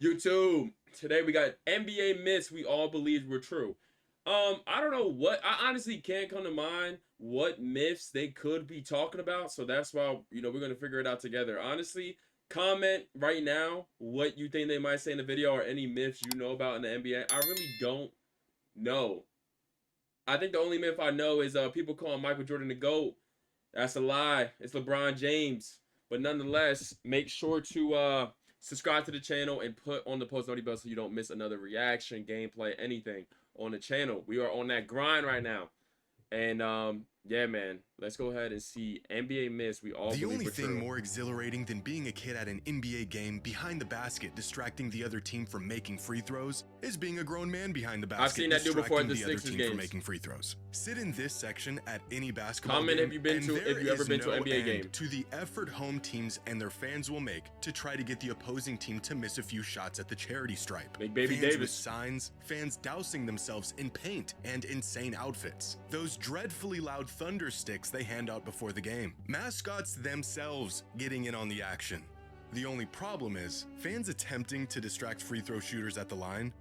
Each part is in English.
YouTube. Today we got NBA myths we all believed were true. I don't know what I honestly can't come to mind what myths they could be talking about. So that's why we're gonna figure it out together. Honestly, comment right now what you think they might say in the video or any myths you know about in the NBA. I really don't know. I think the only myth I know is people calling Michael Jordan the GOAT. That's a lie. It's LeBron James. But nonetheless, make sure to subscribe to the channel and put on the post notification bell so you don't miss another reaction, gameplay, anything on the channel. We are on that grind right now. And yeah, man, let's go ahead and see NBA myths we all The believe only were thing true. more exhilarating than being a kid at an NBA game behind the basket distracting the other team from making free throws is being a grown man behind the basket I've seen that dude before at the distracting the other Sixers team from games. making free throws. Sit in this section at any basketball Comment game, if you've been and to there if you ever is been to no an NBA end game. to the effort home teams and their fans will make to try to get the opposing team to miss a few shots at the charity stripe. Big Baby Fans with Davis. signs, fans dousing themselves in paint and insane outfits. Those dreadfully loud thunder sticks they hand out before the game. Mascots themselves getting in on the action. The only problem is, fans attempting to distract free throw shooters at the line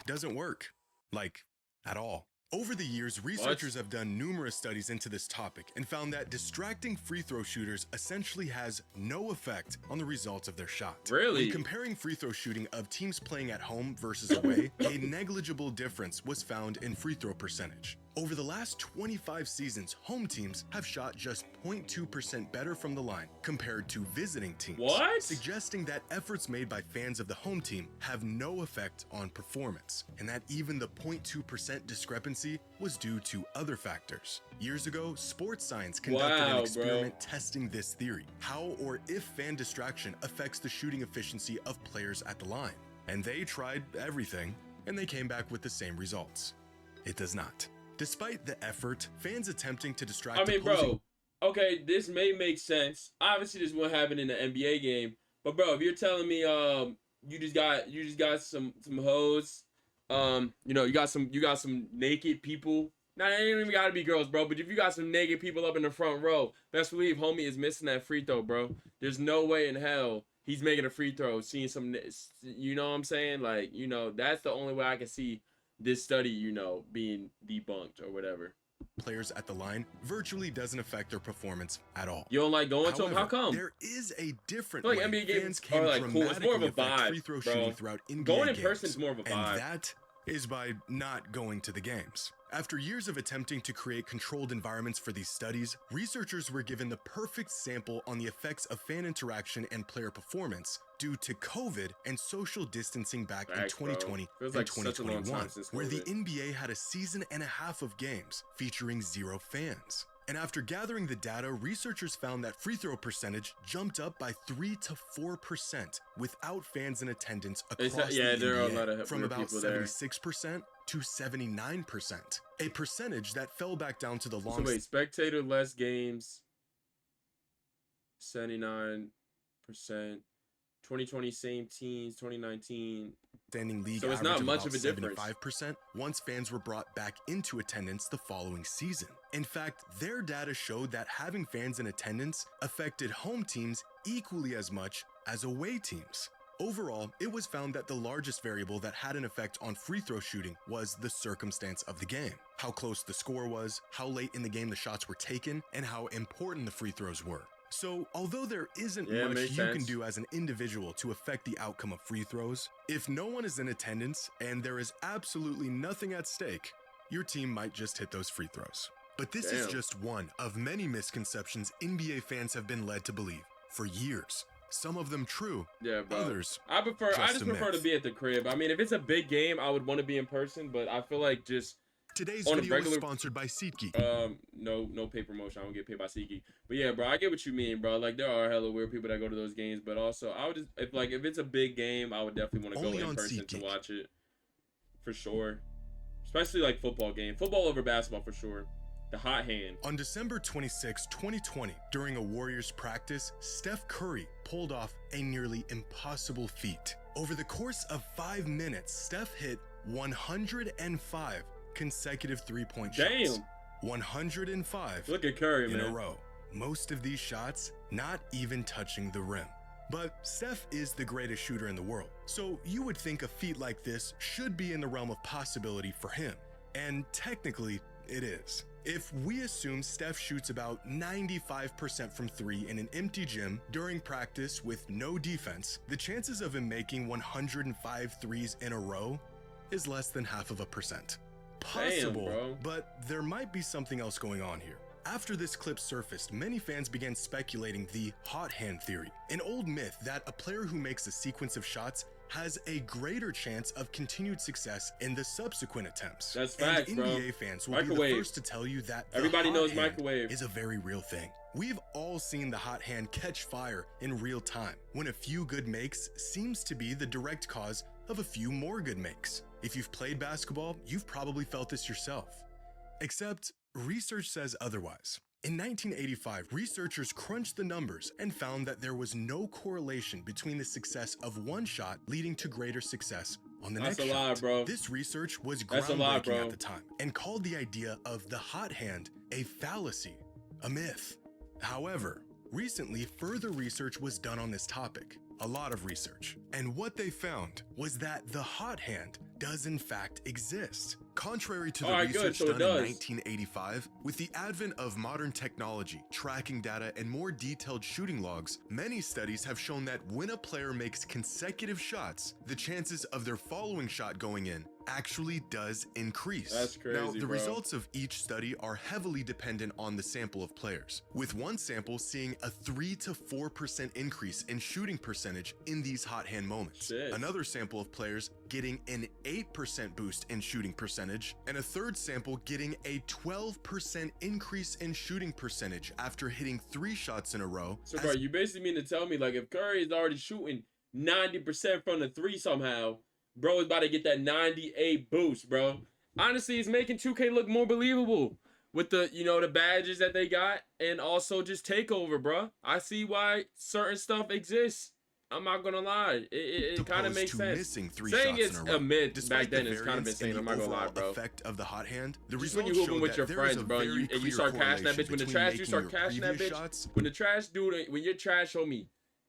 doesn't work. Like, at all. Over the years, researchers have done numerous studies into this topic and found that distracting free throw shooters essentially has no effect on the results of their shot. Really? When comparing free throw shooting of teams playing at home versus away, a negligible difference was found in free throw percentage. Over the last 25 seasons, home teams have shot just 0.2% better from the line compared to visiting teams. What? Suggesting that efforts made by fans of the home team have no effect on performance, and that even the 0.2% discrepancy was due to other factors. Years ago, sports science conducted an experiment testing this theory, how or if fan distraction affects the shooting efficiency of players at the line. And they tried everything, and they came back with the same results. It does not. Despite the effort, fans attempting to distract bro, okay, this may make sense. Obviously, this won't happen in the NBA game, but bro, if you're telling me you just got some hoes, you got some naked people. Now, it ain't even gotta be girls, bro. But if you got some naked people up in the front row, best believe homie is missing that free throw, bro. There's no way in hell he's making a free throw, seeing some, you know what I'm saying? Like, that's the only way I can see this study, being debunked or whatever. Players at the line virtually doesn't affect their performance at all. You don't like going to them? How come? There is a different like way NBA games fans can are like cool. It's more of a vibe, free throw bro. shooting throughout NBA going in games, person is more of a vibe. and that is by not going to the games. After years of attempting to create controlled environments for these studies, researchers were given the perfect sample on the effects of fan interaction and player performance due to COVID and social distancing back in 2020 and 2021, where the NBA had a season and a half of games featuring 0 fans. And after gathering the data, researchers found that free throw percentage jumped up by 3 to 4% without fans in attendance across the NBA, from about 76% to 79%, a percentage that fell back down to the long. So wait, spectator less games, 79%. 2020 same teams, 2019 standing league. So it's not much of a difference. 75% once fans were brought back into attendance the following season. In fact, their data showed that having fans in attendance affected home teams equally as much as away teams. Overall, it was found that the largest variable that had an effect on free throw shooting was the circumstance of the game. How close the score was, how late in the game the shots were taken, and how important the free throws were. So, although there isn't much you can do as an individual to affect the outcome of free throws, if no one is in attendance and there is absolutely nothing at stake, your team might just hit those free throws. But this is just one of many misconceptions NBA fans have been led to believe for years. Some of them true, others I just prefer to be at the crib. I mean, if it's a big game, I would want to be in person, but I feel like just today's video is sponsored by SeatGeek. No paid promotion. I don't get paid by SeatGeek. But yeah, bro, I get what you mean, bro. Like, there are hella weird people that go to those games, but also I would just if it's a big game, I would definitely want to go in person to watch it for sure. Especially like football game, football over basketball for sure. The hot hand. On December 26, 2020, during a Warriors practice, Steph Curry pulled off a nearly impossible feat. Over the course of 5 minutes, Steph hit 105 consecutive three-point shots. 105 Look at Curry, in a row. Most of these shots not even touching the rim. But Steph is the greatest shooter in the world, so you would think a feat like this should be in the realm of possibility for him. And technically, it is. If we assume Steph shoots about 95% from 3 in an empty gym during practice with no defense, the chances of him making 105 threes in a row is less than 0.5%. Possible, Damn, but there might be something else going on here. After this clip surfaced, many fans began speculating the hot hand theory, an old myth that a player who makes a sequence of shots has a greater chance of continued success in the subsequent attempts. That's facts, and bro. NBA fans will be the first to tell you that everybody knows hand microwave is a very real thing. We've all seen the hot hand catch fire in real time, when a few good makes seems to be the direct cause of a few more good makes. If you've played basketball, you've probably felt this yourself. Except, research says otherwise. In 1985, researchers crunched the numbers and found that there was no correlation between the success of one shot leading to greater success on the next shot. That's a lie, bro. This research was groundbreaking at the time and called the idea of the hot hand a fallacy, a myth. However, recently further research was done on this topic, a lot of research, and what they found was that the hot hand does in fact exist. Contrary to the research done in 1985, with the advent of modern technology, tracking data, and more detailed shooting logs, many studies have shown that when a player makes consecutive shots, the chances of their following shot going in actually does increase. That's crazy, Now, the bro. results of each study are heavily dependent on the sample of players, with one sample seeing a 3 to 4% increase in shooting percentage in these hot hand moments. Shit. Another sample of players getting an 8% boost in shooting percentage, and a third sample getting a 12% increase in shooting percentage after hitting 3 shots in a row. So, bro, you basically mean to tell me, like, if Curry is already shooting 90% from the 3 somehow, bro is about to get that 98 boost, bro. Honestly, it's making 2K look more believable with the, you know, the badges that they got, and also just takeover, bro. I see why certain stuff exists. I'm not gonna lie, it kind of makes sense. Saying it's a myth back then is kind of insane. I'm not gonna lie, bro. Effect of the hot hand, the just when you hooping with your friends, bro, and you start cashing that bitch. When the trash dude start cashing that bitch, when the trash dude, when your trash homie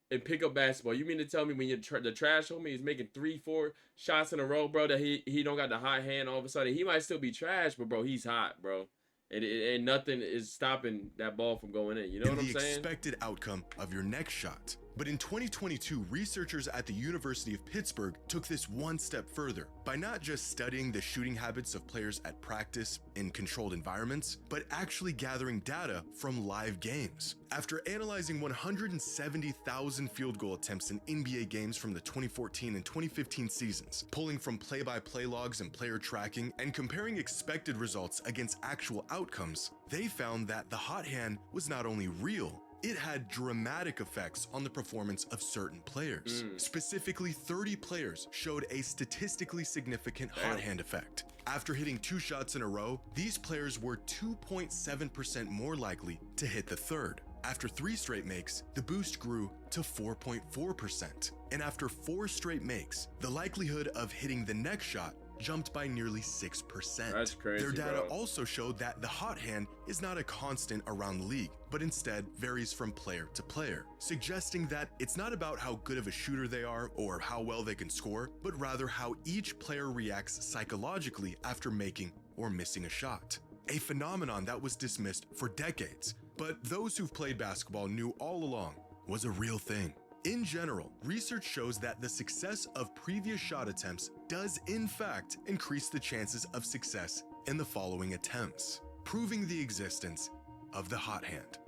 and pick up basketball, you mean to tell me when the trash homie is making 3-4 shots in a row, bro, that he don't got the hot hand, all of a sudden he might still be trash, but bro, he's hot, bro. And nothing is stopping that ball from going in. You know what I'm saying? The expected outcome of your next shot. But in 2022, researchers at the University of Pittsburgh took this one step further by not just studying the shooting habits of players at practice in controlled environments, but actually gathering data from live games. After analyzing 170,000 field goal attempts in NBA games from the 2014 and 2015 seasons, pulling from play-by-play logs and player tracking, and comparing expected results against actual outcomes, they found that the hot hand was not only real, it had dramatic effects on the performance of certain players. Specifically, 30 players showed a statistically significant hot hand effect. After hitting 2 shots in a row, these players were 2.7% more likely to hit the third. After 3 straight makes, the boost grew to 4.4%. And after 4 straight makes, the likelihood of hitting the next shot jumped by nearly 6%. That's crazy, Their data bro. also showed that the hot hand is not a constant around the league, but instead varies from player to player, suggesting that it's not about how good of a shooter they are or how well they can score, but rather how each player reacts psychologically after making or missing a shot. A phenomenon that was dismissed for decades, but those who've played basketball knew all along was a real thing. In general, research shows that the success of previous shot attempts does in fact increase the chances of success in the following attempts, proving the existence of the hot hand.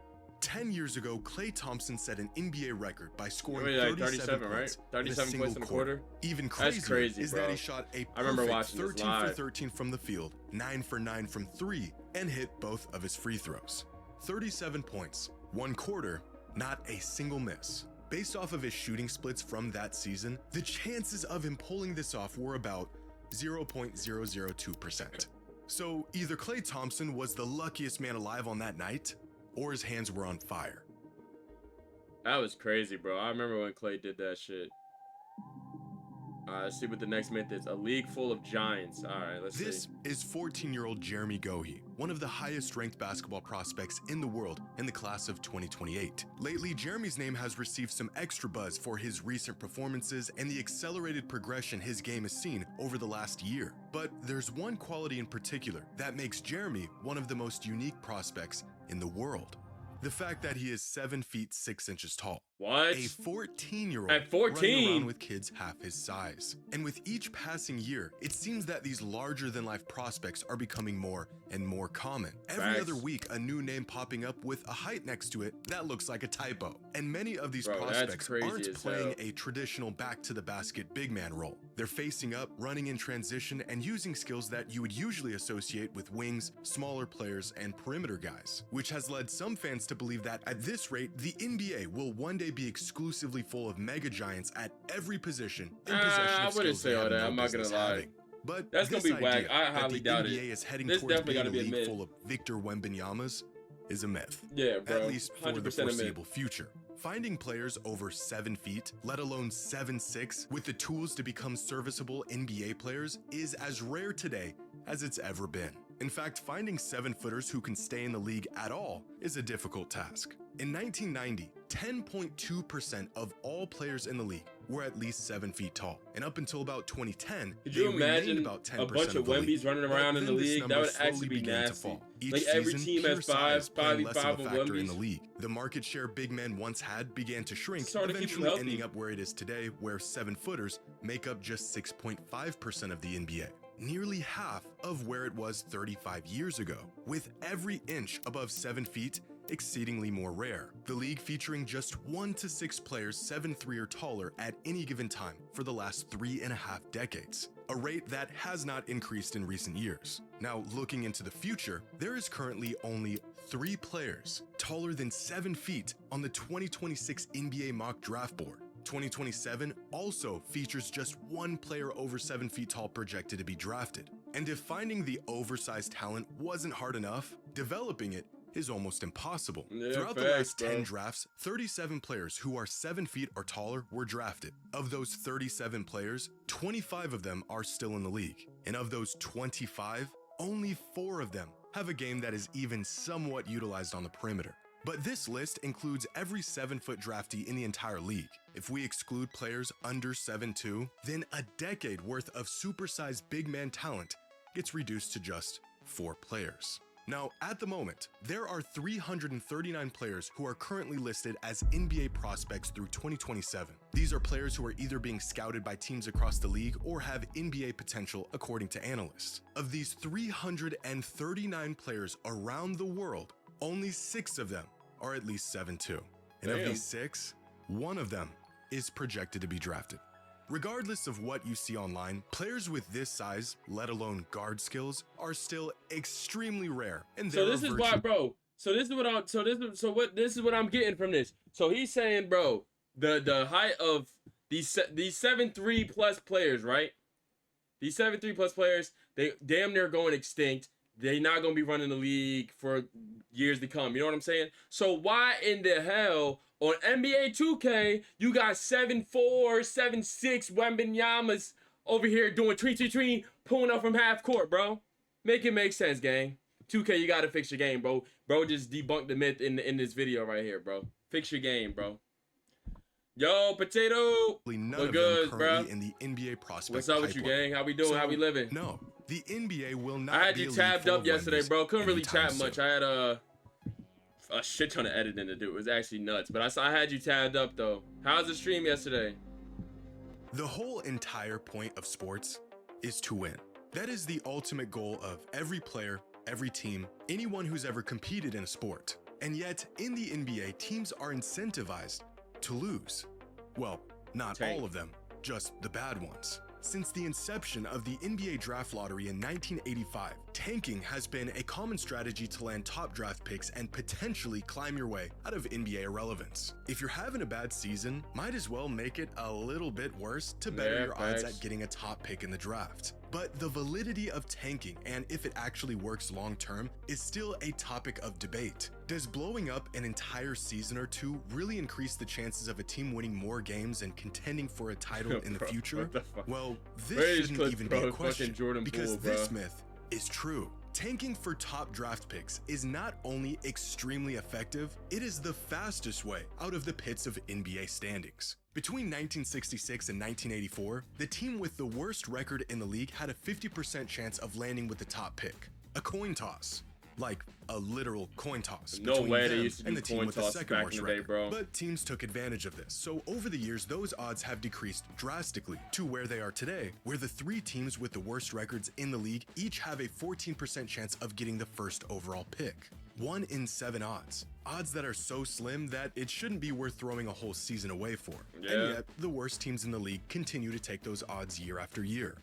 10 years ago, Klay Thompson set an NBA record by scoring 37 points, right? 37 points in a quarter. Even crazier is that he shot a perfect 13 for 13 from the field, 9 for 9 from 3, and hit both of his free throws. 37 points, 1 quarter, not a single miss. Based off of his shooting splits from that season, the chances of him pulling this off were about 0.002%. So either Klay Thompson was the luckiest man alive on that night, or his hands were on fire. That was crazy, bro. I remember when Klay did that shit. Let's see what the next myth is. A league full of giants. All right, let's see. This is 14-year-old Jeremy Gohi, one of the highest-ranked basketball prospects in the world in the class of 2028. Lately, Jeremy's name has received some extra buzz for his recent performances and the accelerated progression his game has seen over the last year. But there's one quality in particular that makes Jeremy one of the most unique prospects in the world. The fact that he is 7 feet 6 inches tall. What? A 14-year-old At 14? running around with kids half his size. And with each passing year, it seems that these larger-than-life prospects are becoming more and more common. Every other week, a new name popping up with a height next to it that looks like a typo. And many of these prospects aren't playing a traditional back-to-the-basket big man role. They're facing up, running in transition, and using skills that you would usually associate with wings, smaller players, and perimeter guys, which has led some fans to believe that at this rate, the NBA will one day be exclusively full of mega giants at every position in possession of skills they have no I'm not gonna business lie. having. But That's gonna be whack. I highly doubt the it. NBA is heading This towards definitely being a gotta be a league myth. full of Victor Wembanyama's is a myth. Yeah, bro. At least for the 100% a myth. foreseeable future. Finding players over 7 feet, let alone 7'6", with the tools to become serviceable NBA players is as rare today as it's ever been. In fact, finding 7-footers who can stay in the league at all is a difficult task. In 1990, 10.2% of all players in the league were at least 7 feet tall. And up until about 2010, could you imagine about 10% a bunch of Wembies running around in the league? That would actually be nasty. Like every team has 5v5 of in the Wembies. league. The market share big men once had began to shrink, It's hard to keep them eventually healthy. ending up where it is today, where 7-footers make up just 6.5% of the NBA. Nearly half of where it was 35 years ago, with every inch above 7 feet exceedingly more rare. The league featuring just 1 to 6 players 7'3" or taller at any given time for the last 3.5 decades, a rate that has not increased in recent years. Now, looking into the future, there is currently only 3 players taller than 7 feet on the 2026 NBA mock draft board. 2027 also features just 1 player over 7 feet tall projected to be drafted. And if finding the oversized talent wasn't hard enough, developing it is almost impossible. Throughout the last 10 drafts, 37 players who are 7 feet or taller were drafted. Of those 37 players, 25 of them are still in the league. And of those 25, only 4 of them have a game that is even somewhat utilized on the perimeter. But this list includes every 7-foot draftee in the entire league. If we exclude players under 7'2", then a decade worth of supersized big man talent gets reduced to just 4 players. Now, at the moment, there are 339 players who are currently listed as NBA prospects through 2027. These are players who are either being scouted by teams across the league or have NBA potential according to analysts. Of these 339 players around the world, only 6 of them are at least 7'2". And of these 6, 1 of them is projected to be drafted. Regardless of what you see online, players with this size, let alone guard skills, are still extremely rare. And so this is why, bro. So this is what I'm getting from this. So he's saying, bro, the height of these 7'3" plus players, right? These 7'3" plus players, they damn near going extinct. They're not going to be running the league for years to come. You know what I'm saying? So why in the hell on NBA 2K, you got 7'4", 7'6" Wembanyamas over here doing tweet, pulling up from half court, bro? Make it make sense, gang. 2K, you got to fix your game, bro. Bro just debunked the myth in this video right here, bro. Fix your game, bro. Yo, Potato. What good, bro? In the NBA prospect What's up with you, gang? How we doing? How we living? No, the NBA will not. I had you tabbed up yesterday, bro. Couldn't really chat much. I had a shit ton of editing to do. It was actually nuts. But I had you tabbed up though. How's the stream yesterday? The whole entire point of sports is to win. That is the ultimate goal of every player, every team, anyone who's ever competed in a sport. And yet, in the NBA, teams are incentivized to lose. Well, not all of them, just the bad ones. Since the inception of the NBA draft lottery in 1985, tanking has been a common strategy to land top draft picks and potentially climb your way out of NBA irrelevance. If you're having a bad season, might as well make it a little bit worse to better your odds at getting a top pick in the draft. But the validity of tanking and if it actually works long term is still a topic of debate. Does blowing up an entire season or two really increase the chances of a team winning more games and contending for a title in the future? Well, this shouldn't even be a question because this myth is true. Tanking for top draft picks is not only extremely effective, it is the fastest way out of the pits of NBA standings. Between 1966 and 1984, the team with the worst record in the league had a 50% chance of landing with the top pick. A coin toss. Like a literal coin toss. No way they used to and do the team coin with the toss second back worst in the day, record. bro. But teams took advantage of this. So over the years, those odds have decreased drastically to where they are today, where the 3 teams with the worst records in the league each have a 14% chance of getting the first overall pick. 1 in 7 odds. Odds that are so slim that it shouldn't be worth throwing a whole season away for. Yeah. And yet, the worst teams in the league continue to take those odds year after year.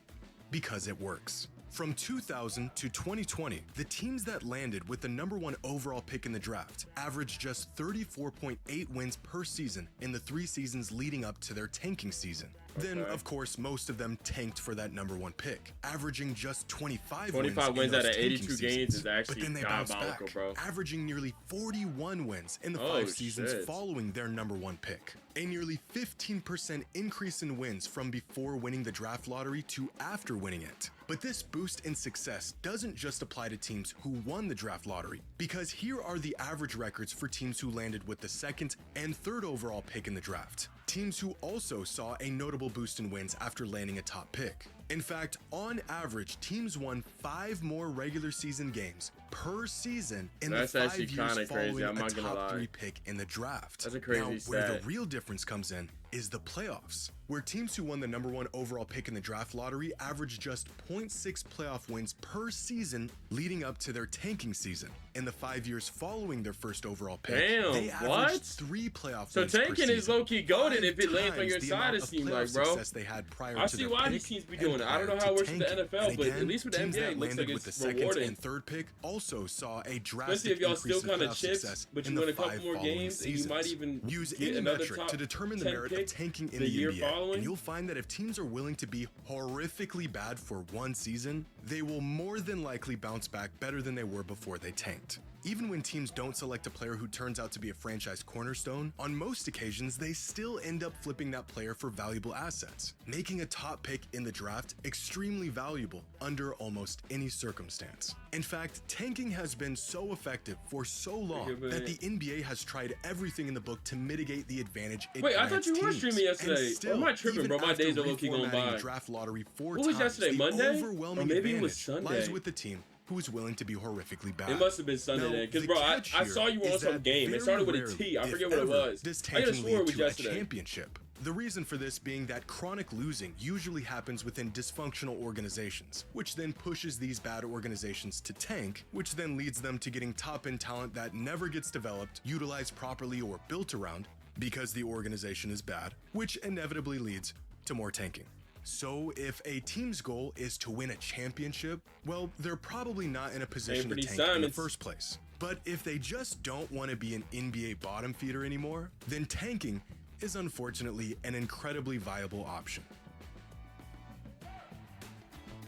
Because it works. From 2000 to 2020, the teams that landed with the #1 overall pick in the draft averaged just 34.8 wins per season in the 3 seasons leading up to their tanking season. Then, of course, most of them tanked for that #1 pick, averaging just 25 wins out of 82 games is actually but then they bounced back, bro. averaging nearly 41 wins in the 5 seasons following their #1 pick. A nearly 15% increase in wins from before winning the draft lottery to after winning it. But this boost in success doesn't just apply to teams who won the draft lottery, because here are the average records for teams who landed with the 2nd and 3rd overall pick in the draft. Teams who also saw a notable boost in wins after landing a top pick. In fact, on average, teams won 5 more regular season games per season in the 5 years following a top 3 pick in the draft. That's a crazy stat. Where the real difference comes in is the playoffs, where teams who won the #1 overall pick in the draft lottery averaged just 0.6 playoff wins per season leading up to their tanking season. In the 5 years following their first overall pick, they averaged 3 playoff wins per season. So tanking is low-key goated if it lands on your side, it seems like, bro. They had prior I see why these teams be doing it. I don't know how it works with the NFL, but at least with the NBA, it looks like with the it's 2nd rewarding. and 3rd pick also saw a drastic Especially if y'all increase still in kind of playoff chips, success but in you the win a couple 5 more following games, and you might seasons. even Use get any another metric top to determine the 10 merit pick of tanking in the the year NBA, following. and you'll find that if teams are willing to be horrifically bad for 1 season, they will more than likely bounce back better than they were before they tanked. Even when teams don't select a player who turns out to be a franchise cornerstone, on most occasions they still end up flipping that player for valuable assets, making a top pick in the draft extremely valuable under almost any circumstance. In fact, tanking has been so effective for so long that the NBA has tried everything in the book to mitigate the advantage it Wait, I grants thought you were teams. streaming yesterday. Or am I tripping, bro? My days are low-key going by. The draft lottery 4 What was times, yesterday, the Monday? overwhelming Or maybe it was advantage Sunday. lies with the team who is willing to be horrifically bad. It must have been Sunday Now, then, because the bro, I catch saw here you on is some that game. It very started with a rarely, T. I if forget what it ever, was. Does I could have tanking swore it lead was to a yesterday. championship? The reason for this being that chronic losing usually happens within dysfunctional organizations, which then pushes these bad organizations to tank, which then leads them to getting top-end talent that never gets developed, utilized properly, or built around because the organization is bad, which inevitably leads to more tanking. So if a team's goal is to win a championship, well, they're probably not in a position to tank in the first place. But if they just don't want to be an NBA bottom feeder anymore, then tanking is unfortunately an incredibly viable option.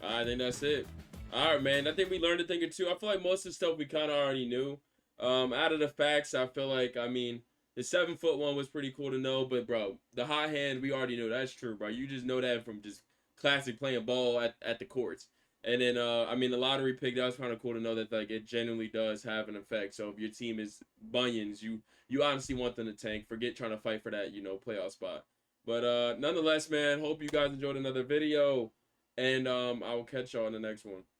I think that's it. All right, man. I think we learned a thing or two. I feel like most of the stuff we kind of already knew. Out of the facts, I feel like, I mean, the 7-foot one was pretty cool to know, but bro, the high hand, we already know that's true, bro. You just know that from just classic playing ball at the courts. And then, I mean, the lottery pick, that was kind of cool to know that, like, it genuinely does have an effect. So if your team is bunions, you honestly want them to tank. Forget trying to fight for that, playoff spot. But nonetheless, man, hope you guys enjoyed another video. And I will catch y'all in the next one.